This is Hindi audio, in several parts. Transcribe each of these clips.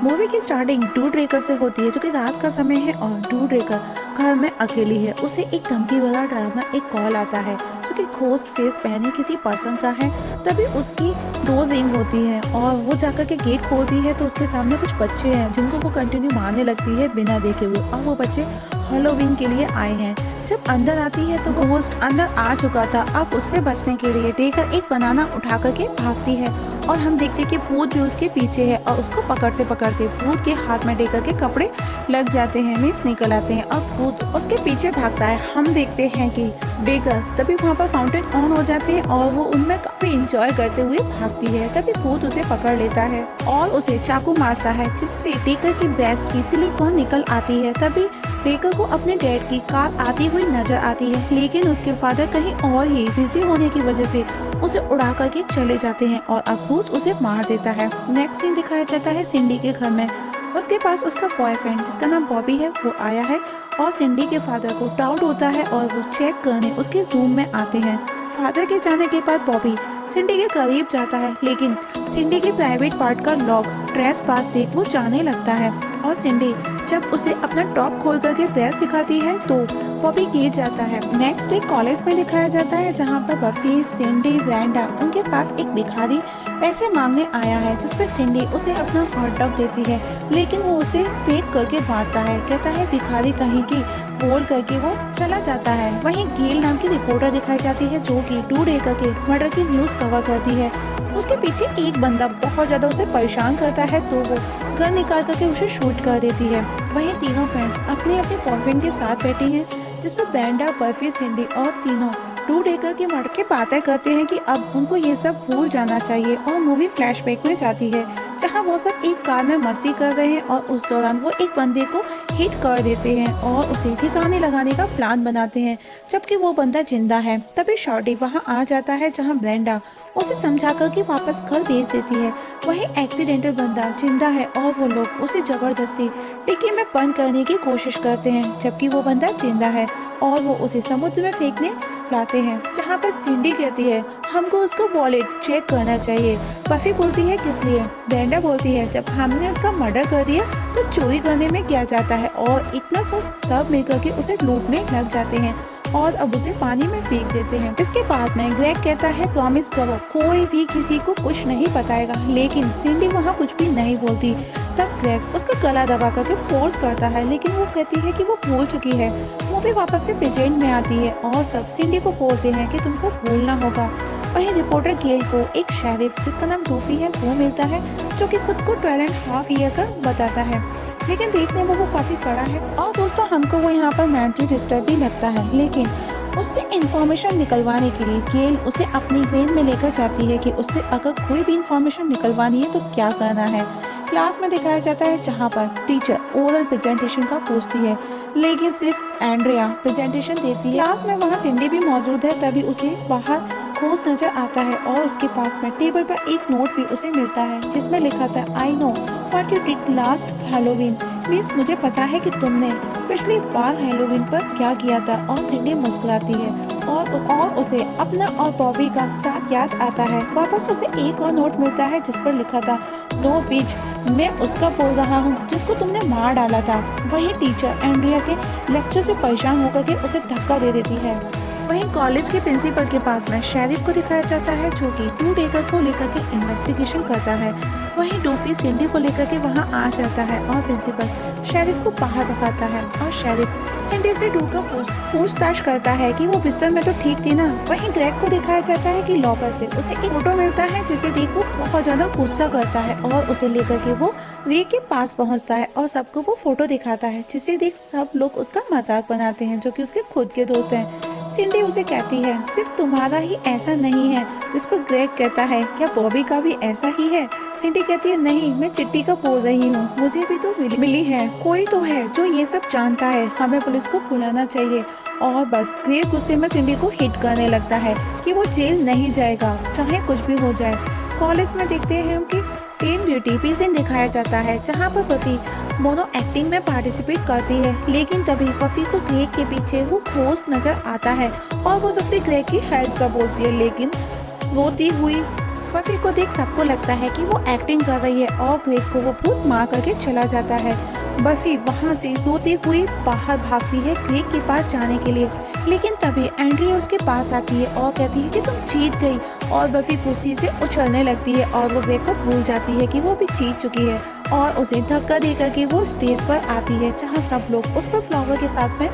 मूवी की स्टार्टिंग डू ड्रेकर से होती है, जो कि रात का समय है और डू ड्रेकर घर में अकेली है। उसे एक धमकी भरा डरावना एक कॉल आता है, जो कि घोस्ट फेस पहने किसी पर्सन का है। तभी उसकी डोर रिंग होती है और वो जाकर के गेट खोलती है, तो उसके सामने कुछ बच्चे हैं जिनको वो कंटिन्यू मारने लगती है बिना देखे हुए, और वो बच्चे हैलोवीन के लिए आए हैं। जब अंदर आती है तो घोस्ट अंदर आ चुका था। अब उससे बचने के लिए ड्रेकर एक बनाना उठा करके भागती है और हम देखते कि भूत भी उसके पीछे है, और उसको पकड़ते पकड़ते भूत के हाथ में ड्रेकर के कपड़े लग जाते हैं, मीन्स निकल आते हैं। अब भूत उसके पीछे भागता है। हम देखते हैं कि ड्रेकर तभी वहाँ पर फाउंटेन ऑन हो जाते हैं और वो उनमें काफी इंजॉय करते हुए भागती है। तभी भूत उसे पकड़ लेता है और उसे चाकू मारता है, जिससे ड्रेकर की ब्रेस्ट की सिलिकॉन निकल आती है। तभी ड्रेकर को अपने डैड की कार आती हुई नजर आती है, लेकिन उसके फादर कहीं और ही बिजी होने की वजह से उसे उड़ा करके चले जाते हैं और अब भूत उसे मार देता है। नेक्स्ट सीन दिखाया जाता है सिंडी के घर में। उसके पास उसका बॉयफ्रेंड जिसका नाम बॉबी है वो आया है, और सिंडी के फादर को डाउट होता है और वो चेक करने उसके रूम में आते हैं। फादर के जाने के बाद बॉबी सिंडी के करीब जाता है, लेकिन सिंडी के प्राइवेट पार्ट का लॉक ड्रेस पास देख वो जाने लगता है, और सिंडी जब उसे अपना टॉप खोल करके ड्रेस दिखाती है तो बॉबी गिर जाता है। नेक्स्ट डे कॉलेज में दिखाया जाता है, जहाँ पर बफी, सिंडी, ब्रेंडा उनके पास एक भिखारी पैसे मांगने आया है, जिस पर सिंडी उसे अपना हॉट डॉग देती है, लेकिन वो उसे फेंक करके मारता है। कहता है भिखारी कहीं की, बोल करके वो चला जाता है। वहीं गेल नाम की रिपोर्टर दिखाई जाती है, जो कि डू ड्रेकर के मर्डर की न्यूज कवर करती है। उसके पीछे एक बंदा बहुत ज्यादा उसे परेशान करता है, तो वो गन निकाल करके उसे शूट कर देती है। वहीं तीनों फ्रेंड्स अपने अपने बॉयफ्रेंड के साथ बैठी हैं, जिसमें ब्रेंडा, बर्फी, सिंडी और तीनों डू ड्रेकर के मर्डर की बातें करते हैं कि अब उनको ये सब भूल जाना चाहिए, और मूवी फ्लैशबैक में जाती है, जहां वो सब एक कार में मस्ती कर रहे हैं और उस दौरान वो एक बंदे को हिट कर देते हैं और उसे ठिकाने लगाने का प्लान बनाते हैं, जबकि वो बंदा जिंदा है। तभी शॉर्टी वहां आ जाता है, जहां ब्रेंडा उसे समझा कर के वापस घर भेज देती है। वही एक्सीडेंटल बंदा जिंदा है और वो लोग उसे जबरदस्ती डिक्की में बंद करने की कोशिश करते हैं, जबकि वो बंदा जिंदा है और वो उसे समुद्र में फेंकने लाते हैं, जहाँ पर सिंडी कहती है हमको उसका वॉलेट चेक करना चाहिए। बफी बोलती है किस लिए? ब्रेंडा बोलती है जब हमने उसका मर्डर कर दिया तो चोरी करने में क्या जाता है, और इतना सब मिलकर के उसे लूटने लग जाते हैं और अब उसे पानी में फेंक देते हैं। इसके बाद में ग्रेग कहता है प्रॉमिस करो कोई भी किसी को कुछ नहीं बताएगा, लेकिन सिंडी वहाँ कुछ भी नहीं बोलती। तब ग्रेग उसका गला दबा करके फोर्स करता है, लेकिन वो कहती है कि वो भूल चुकी है। मूवी वापस से प्रेजेंट में आती है और सब सिंडी को बोलते हैं कि तुमको भूलना होगा। वहीं रिपोर्टर गेल को एक शेरिफ जिसका नाम डूफी है वो मिलता है, जो कि खुद को 12.5 ईयर का बताता है, लेकिन देखने में वो काफी बड़ा है। और दोस्तों हमको वो यहाँ पर मेंटली डिस्टर्ब भी लगता है, लेकिन उससे इंफॉर्मेशन निकलवाने के लिए गेल उसे अपनी वेन में लेकर जाती है कि उससे अगर कोई भी इंफॉर्मेशन निकलवानी है तो क्या करना है। क्लास में दिखाया जाता है, जहाँ पर टीचर ओरल प्रेजेंटेशन का पूछती है, लेकिन सिर्फ एंड्रिया प्रेजेंटेशन देती है। क्लास में वहाँ सिंडी भी मौजूद है, तभी उसे बाहर घोस्ट नजर आता है और उसके पास में टेबल पर एक नोट भी उसे मिलता है, जिसमें लिखा था I know what you did last Halloween, means मुझे पता है कि तुमने पिछली बार हैलोवीन पर क्या किया था। और सिंडी मुस्कुराती है और उसे अपना और बॉबी का साथ याद आता है। वापस उसे एक और नोट मिलता है, जिस पर लिखा था नो बीच, मैं उसका बोल रहा हूँ जिसको तुमने मार डाला था। वही टीचर एंड्रिया के लेक्चर से परेशान होकर के उसे धक्का दे देती है। वहीं कॉलेज के प्रिंसिपल के पास में शेरिफ को दिखाया जाता है, जो कि डू ड्रेकर को लेकर के इन्वेस्टिगेशन करता है। वहीं डूफी सिंडी को लेकर के वहां आ जाता है और प्रिंसिपल शेरिफ को बाहर भगाता है, और शेरिफ सिंडी से डू का पूछताछ करता है कि वो बिस्तर में तो ठीक थी ना। वहीं ग्रेग को दिखाया जाता है कि लॉकर से उसे एक फोटो मिलता है, जिसे देख वो बहुत ज्यादा गुस्सा करता है और उसे लेकर के वो रे के पास पहुँचता है और सबको वो फोटो दिखाता है, जिसे देख सब लोग उसका मजाक बनाते हैं, जो कि उसके खुद के दोस्त हैं। सिंडी उसे कहती है सिर्फ तुम्हारा ही ऐसा नहीं है, जिस पर ग्रेग कहता है क्या बॉबी का भी ऐसा ही है? सिंडी कहती है नहीं, मैं चिट्टी का बोल रही हूँ, मुझे भी तो मिली है, कोई तो है जो ये सब जानता है, हमें पुलिस को बुलाना चाहिए। और बस ग्रेग गुस्से में सिंडी को हिट करने लगता है कि वो जेल नहीं जाएगा चाहे कुछ भी हो जाए। कॉलेज में देखते हैं कि टीन ब्यूटी पेजेंट दिखाया जाता है, जहाँ पर बफी मोनो एक्टिंग में पार्टिसिपेट करती है, लेकिन तभी बफी को ग्रेग के पीछे वो घोस्ट नजर आता है और वो सबसे ग्रेग की हेल्प कर बोलती है, लेकिन रोती हुई बफी को देख सबको लगता है कि वो एक्टिंग कर रही है और ग्रेग को वो भूत मार करके चला जाता है। बफी वहाँ से रोती हुई बाहर भागती है ग्रेग के पास जाने के लिए, लेकिन तभी एंड्रिया उसके पास आती है और कहती है कि तुम जीत गई, और बफी खुशी से उछलने लगती है और वो ग्रेग को भूल जाती है कि वो भी जीत चुकी है और उसे धक्का देकर के वो स्टेज पर आती है, जहाँ सब लोग उस पर फ्लावर के साथ में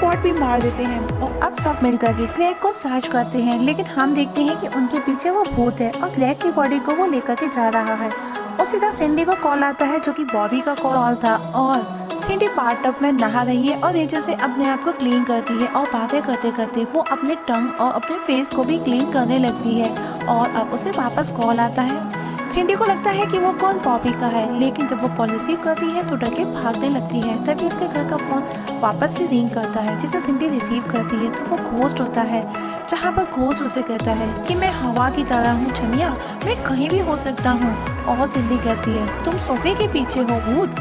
पॉट भी मार देते हैं और अब सब मिलकर के ग्रेग को सर्च करते हैं। लेकिन हम देखते हैं कि उनके पीछे वो भूत है और ग्रेग की बॉडी को वो लेकर के जा रहा है। उसी तरह सिंडी को कॉल आता है जो कि बॉबी का कॉल था, और सिंडी बाथटब में नहा रही है और नीचे से अपने आप को क्लीन करती है और बातें करते करते वो अपने टंग और अपने फेस को भी क्लीन करने लगती है। और अब उसे वापस कॉल आता है। सिंडी को लगता है कि वो कॉल बॉबी का है, लेकिन जब वो कॉल रिसीव करती है तो डर के भागने लगती है। तभी उसके घर का फोन वापस से रिंग करता है, जिसे सिंडी रिसीव करती है तो वो घोस्ट होता है, जहाँ पर घोस्ट उसे कहता है कि मैं हवा की तरह हूँ छनिया, मैं कहीं भी हो सकता हूँ। और सिंडी कहती है तुम सोफे के पीछे हो भूत,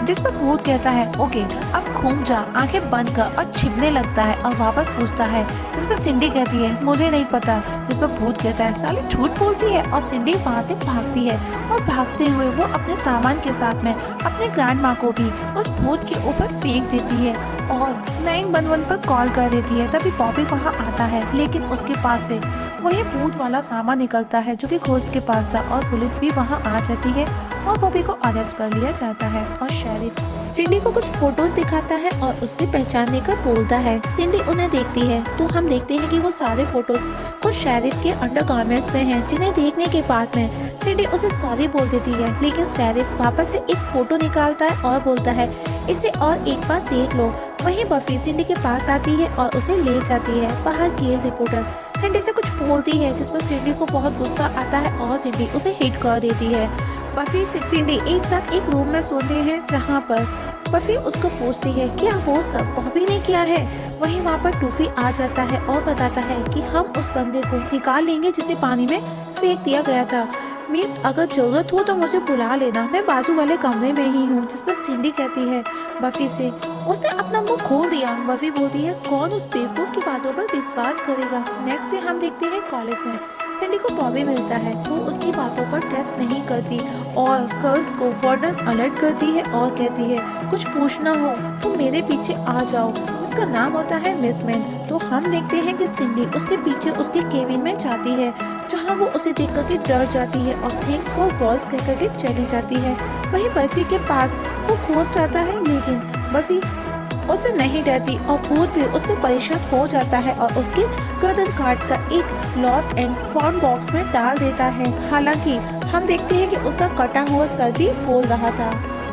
जिस पर भूत कहता है ओके अब घूम जा, आंखें बंद कर, और छिपने लगता है और वापस पूछता है, जिस पर सिंडी कहती है मुझे नहीं पता, जिस पर भूत कहता है साले झूठ बोलती है, और सिंडी वहाँ से भागती है और भागते हुए वो अपने सामान के साथ में अपने ग्रैंड माँ को भी उस भूत के ऊपर फेंक देती है और 911 पर कॉल कर देती है। तभी बॉबी वहाँ आता है, लेकिन उसके पास से वही भूत वाला सामान निकलता है जो कि घोस्ट के पास था, और पुलिस भी वहाँ आ जाती है और बॉबी को अरेस्ट कर लिया जाता है। और शेरिफ सिंडी को कुछ फोटोज दिखाता है और उससे पहचानने का बोलता है। सिंडी उन्हें देखती है तो हम देखते हैं कि वो सारे फोटोज कुछ शेरिफ के अंडरगारमेंट्स में हैं, जिन्हें देखने के बाद में सिंडी उसे सॉरी बोल देती है। लेकिन शेरिफ वापस से एक फोटो निकालता है और बोलता है इसे और एक बार देख लो। वहीं बफी सिंडी के पास आती है और उसे ले जाती है। बाहर गेल रिपोर्टर सिंडी से कुछ बोलती है, जिस पर सिंडी को बहुत गुस्सा आता है और सिंडी उसे हिट कर देती है। बफी से सिंडी एक साथ एक रूम में सोते हैं, जहाँ पर बफी उसको पूछती है क्या वो सब बॉबी ने किया है। वहीं वहाँ पर टूफी आ जाता है और बताता है कि हम उस बंदे को निकाल लेंगे जिसे पानी में फेंक दिया गया था। मिस अगर जरूरत हो तो मुझे बुला लेना, मैं बाजू वाले कमरे में ही हूँ। जिस पर सिंडी कहती है बफी से उसने अपना मुंह खोल दिया। बफी बोलती है कौन उस बेवकूफ की बातों पर विश्वास करेगा। नेक्स्ट डे हम देखते हैं कॉलेज में सिंडी को बॉबी मिलता है। वो उसकी बातों पर ट्रस्ट नहीं करती और गर्ल्स को वार्डन अलर्ट करती है और कहती है कुछ पूछना हो तो मेरे पीछे आ जाओ, जिसका नाम होता है मिसमैन। तो हम देखते हैं कि सिंडी उसके पीछे उसके केबिन में जाती है, जहाँ वो उसे देख करके डर जाती है और थैंक्स फॉर बॉल्स कह करके चली जाती है। वहीं बफी के पास वो घोस्ट आता है, लेकिन बफी उससे नहीं डरती और भूत भी उससे परेशान हो जाता है और उसके गर्दन काट कर एक लॉस्ट एंड फाउंड बॉक्स में डाल देता है। हालांकि हम देखते हैं कि उसका कटा हुआ सर भी बोल रहा था।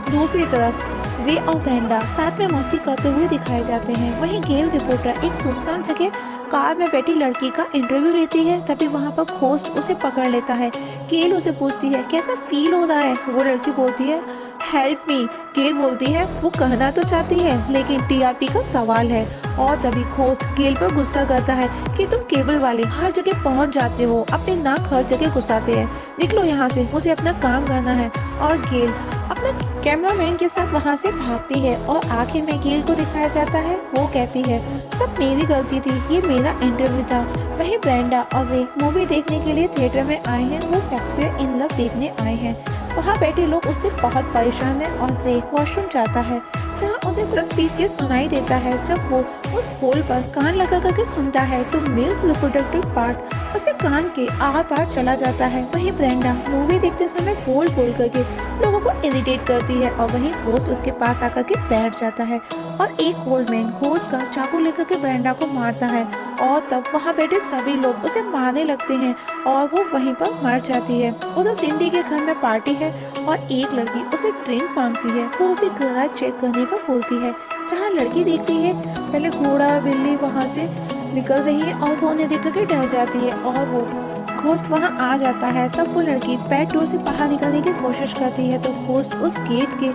दूसरी तरफ रे और ब्रेंडा साथ में मस्ती करते हुए दिखाए जाते हैं। वहीं गेल रिपोर्टर एक सुनसान जगह कार में बैठी लड़की का इंटरव्यू लेती है। तभी वहाँ पर घोस्ट उसे पकड़ लेता है। गेल उसे पूछती है कैसा फील हो रहा है। वो लड़की बोलती है हेल्प मी। गेल बोलती है वो कहना तो चाहती है, लेकिन टीआरपी का सवाल है। और तभी घोस्ट गेल पर गुस्सा करता है कि तुम केबल वाले हर जगह पहुंच जाते हो, अपनी नाक हर जगह घुसाते हैं, निकलो यहाँ से, मुझे अपना काम करना है। और गेल अपना कैमरामैन के साथ वहाँ से भागती है और आखिर में गेल को दिखाया जाता है। वो कहती है सब मेरी गलती थी, ये मेरा इंटरव्यू था। वहीं ब्रेंडा और रे मूवी देखने के लिए थिएटर में आए हैं। वो शेक्सपियर इन लव देखने आए हैं। वहाँ बैठे लोग उससे बहुत परेशान हैं और रे वॉशरूम जाता है, जहाँ उसे सस्पिशियस सुनाई देता है। जब वो उस होल पर कान लगा करके सुनता है तो मिल्क रिप्रोडक्टिव पार्ट उसके कान के आर पार चला जाता है। वहीं ब्रेंडा मूवी देखते समय बोल करके लोगों को इरिटेट करती है और वहीं घोस्ट उसके पास आकर के बैठ जाता है और एक ओल्ड मैन घोस्ट का चाकू लेकर के ब्रेंडा को मारता है। और तब वहाँ बैठे सभी लोग उसे मारने लगते हैं और वो वहीं पर मर जाती है। उधर सिंडी के घर में पार्टी है और एक लड़की उसे ड्रिंक मांगती है। वो उसे गला चेक करने का बोलती है, जहाँ लड़की देखती है पहले घोड़ा बिल्ली वहाँ से निकल रही है और वो उन्हें देख करके डर जाती है और वो घोस्ट वहाँ आ जाता है। तब वो लड़की बैक डोर से बाहर निकलने की कोशिश करती है तो घोस्ट उस गेट के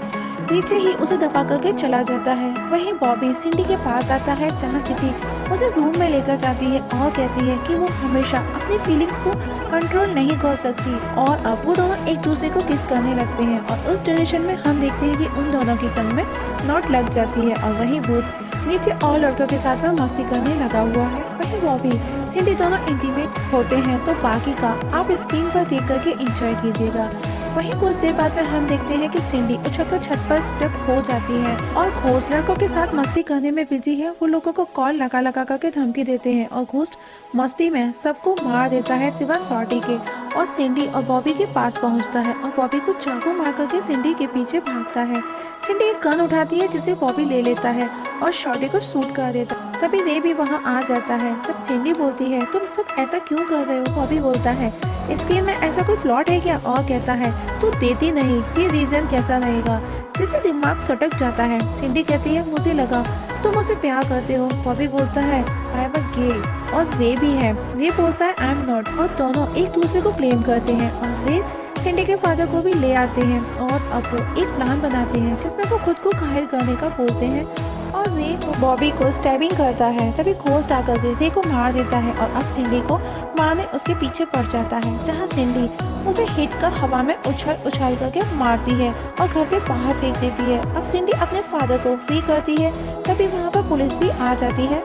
नीचे ही उसे दबा करके चला जाता है। वहीं बॉबी सिंडी के पास आता है, जहाँ सिंडी उसे रूम में लेकर जाती है और कहती है कि वो हमेशा अपनी फीलिंग्स को कंट्रोल नहीं कर सकती। और अब वो दोनों एक दूसरे को किस करने लगते हैं और उस डायरेक्शन में हम देखते हैं कि उन दोनों की टंग में नोट लग जाती है और वही भूत नीचे और लड़कों के साथ में मस्ती करने लगा हुआ है। वहीं बॉबी सिंडी दोनों इंटीमेट होते हैं, तो बाकी का आप स्क्रीन पर देख करके एंजॉय कीजिएगा। वहीं कुछ देर बाद में हम देखते हैं कि सिंडी उछलकर छत पर स्टेप हो जाती है और घोस्ट लड़कों के साथ मस्ती करने में बिजी है। वो लोगों को कॉल लगा लगा करके धमकी देते हैं और घोस्ट मस्ती में सबको मार देता है सिवा शॉर्टी के, और सिंडी और बॉबी के पास पहुंचता है और बॉबी को चाकू मार करके सिंडी के पीछे भागता है। सिंडी एक गन उठाती है जिसे बॉबी ले लेता है और शॉर्टी को शूट कर देता है। तभी रे भी वहाँ आ जाता है। जब सिंडी बोलती है तुम सब ऐसा क्यों कर रहे हो, बॉबी बोलता है इसके में ऐसा कोई प्लॉट है क्या, और कहता है तू देती नहीं, ये रीजन कैसा रहेगा, जिससे दिमाग सटक जाता है। सिंडी कहती है मुझे लगा तुम मुझसे प्यार करते हो। बॉबी बोलता है आई एम अ गे, और रे भी है। रे बोलता है आई एम नॉट, और दोनों एक दूसरे को ब्लेम करते हैं और रे सिंडी के फादर को भी ले आते हैं और अब वो एक प्लान बनाते हैं जिसमें वो खुद को घायल करने का बोलते हैं और रे बॉबी को स्टैबिंग करता है। तभी घोस्ट आकर के रे को मार देता है और अब सिंडी को मारने उसके पीछे पड़ जाता है, जहां सिंडी उसे हिट कर हवा में उछल उछल करके मारती है और घर से बाहर फेंक देती है। अब सिंडी अपने फादर को फ्री करती है। तभी वहाँ पर पुलिस भी आ जाती है।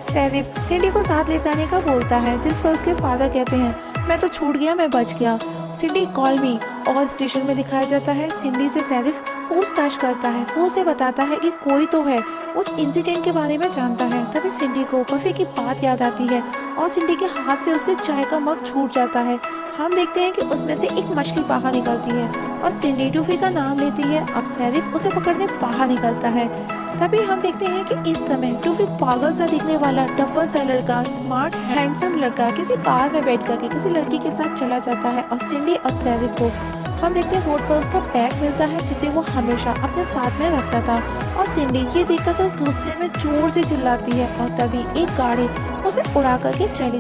शेरिफ सिंडी को साथ ले जाने का बोलता है, जिस पर उसके फादर कहते हैं मैं तो छूट गया, मैं बच गया, सिंडी कॉल मी, और स्टेशन में दिखाया जाता है। सिंडी से शेरिफ पूछताछ करता है। वो उसे बताता है कि कोई तो है उस इंसिडेंट के बारे में जानता है। तभी सिंडी को बफे की बात याद आती है और सिंडी के हाथ से उसके चाय का मग छूट जाता है। हम देखते हैं कि उसमें से एक मछली बाहर निकलती है और सिंडी टूफी का नाम लेती है। अब शेरिफ उसे पकड़ने बाहर निकलता है। तभी हम देखते हैं कि इस समय टूफी पागल सा दिखने वाला टफर सा लड़का, स्मार्ट हैंडसम लड़का, किसी कार में बैठ करके किसी लड़की के साथ चला जाता है और सिंडी और शेरिफ को हम देखते हैं रोड पर उसका बैग मिलता है जिसे वो हमेशा अपने साथ में रखता था। और सिंडी ये देखकर गुस्से में जोर से चिल्लाती है और तभी एक गाड़ी उसे उड़ा करके चली